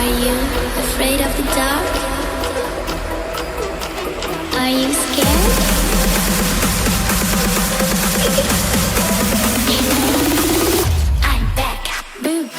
Are you afraid of the dark? Are you scared? I'm back. Boo.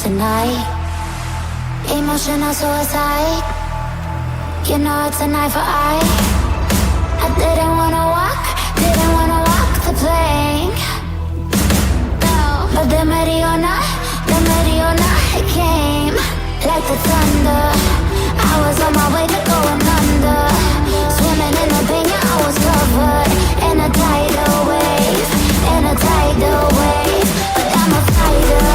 Tonight, emotional suicide. You know it's an eye for eye. I didn't wanna walk the plank. No, but the Mariona, it came like the thunder. I was on my way to going under, swimming in the pain. Yeah, I was covered in a tidal wave, But I'm a fighter.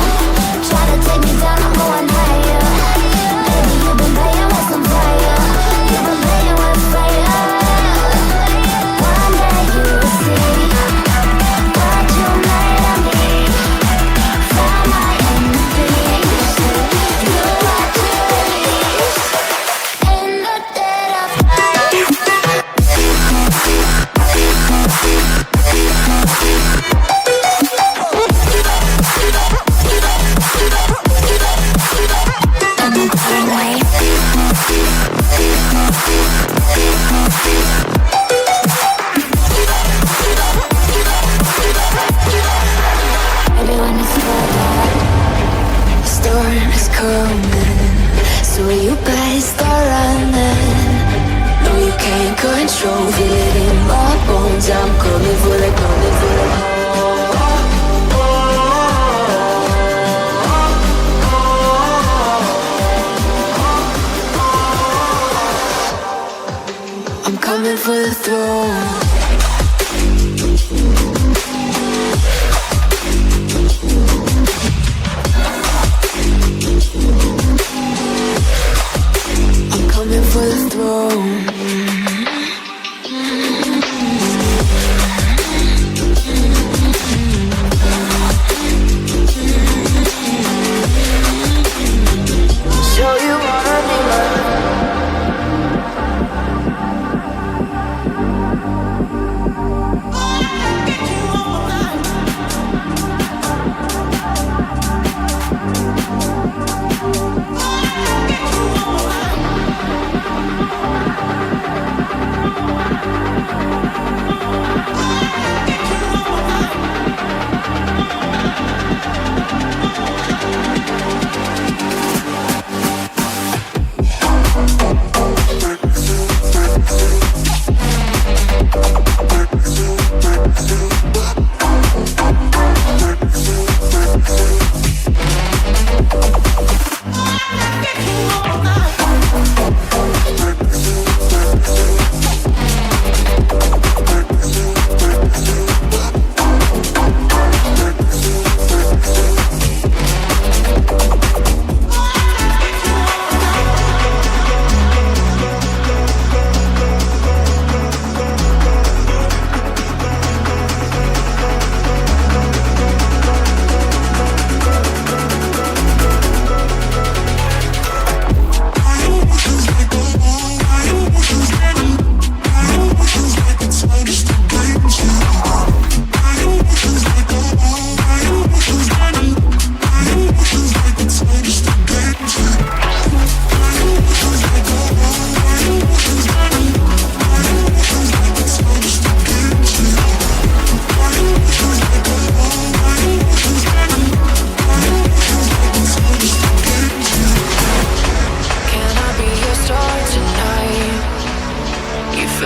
Try to take me down, I'm going higher. Baby, you've been playing with some fire. You've been playing with fire. One day you'll see what you made of me. Find my enemies. You are to release in the dead of night. You better start running. No, you can't control. Feel it in my bones. I'm coming for the, I'm coming for the throne. For the throne. Show you wanna be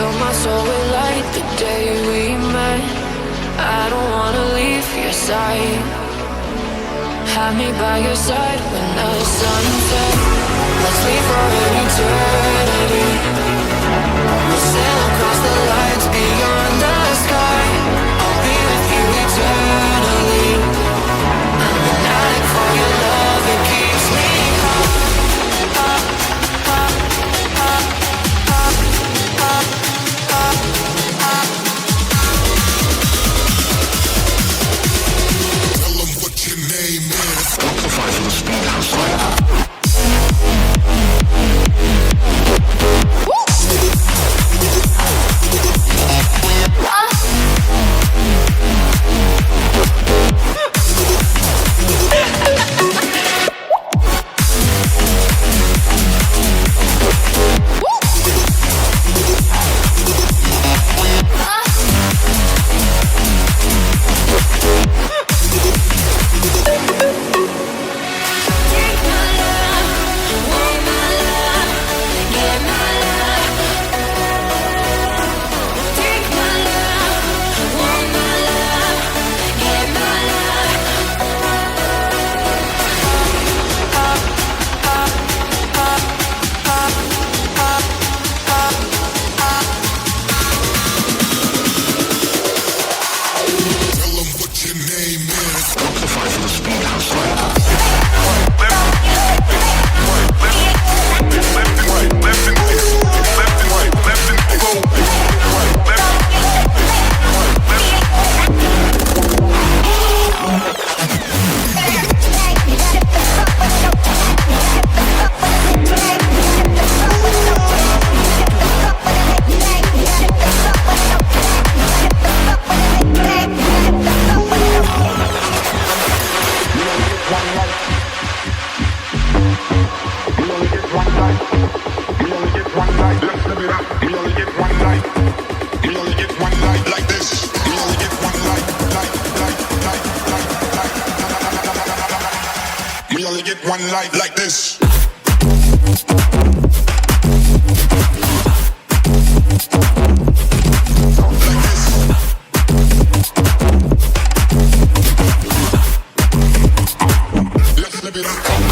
Fill my soul with light the day we met. I don't wanna leave your side. Have me by your side when the sun sets. Let's leave for an eternity. We'll sail across the lights beyond the sky. I'll be with you eternally. I'm an addict for your love, it keeps me high. Tell them what your name is. Amplify for the speed house. one life like this. Let's live it up.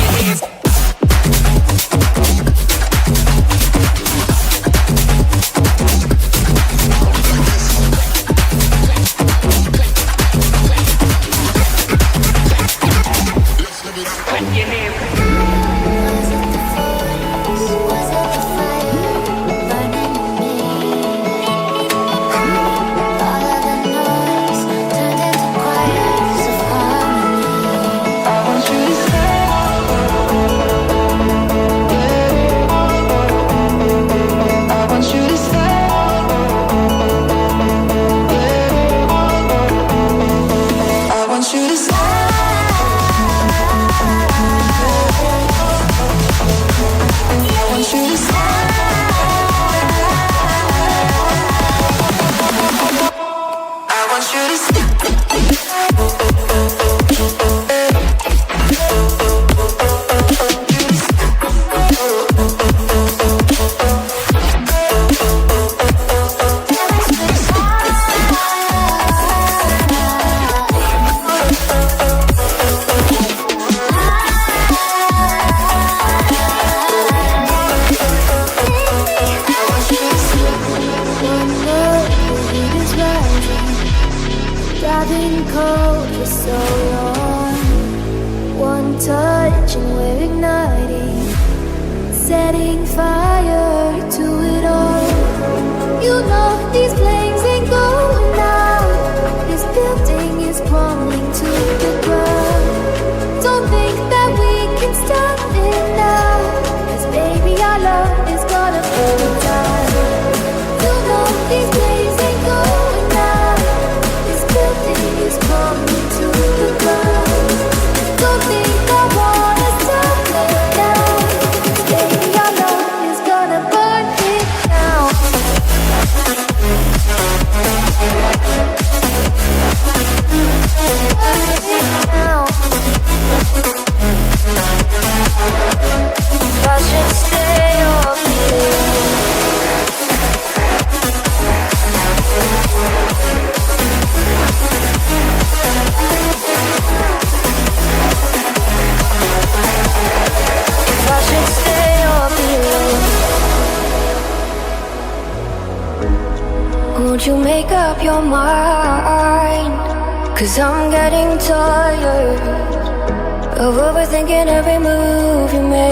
These blazing going out, this building is crumbling to the ground. Won't you make up your mind? 'Cause I'm getting tired of overthinking every move you make.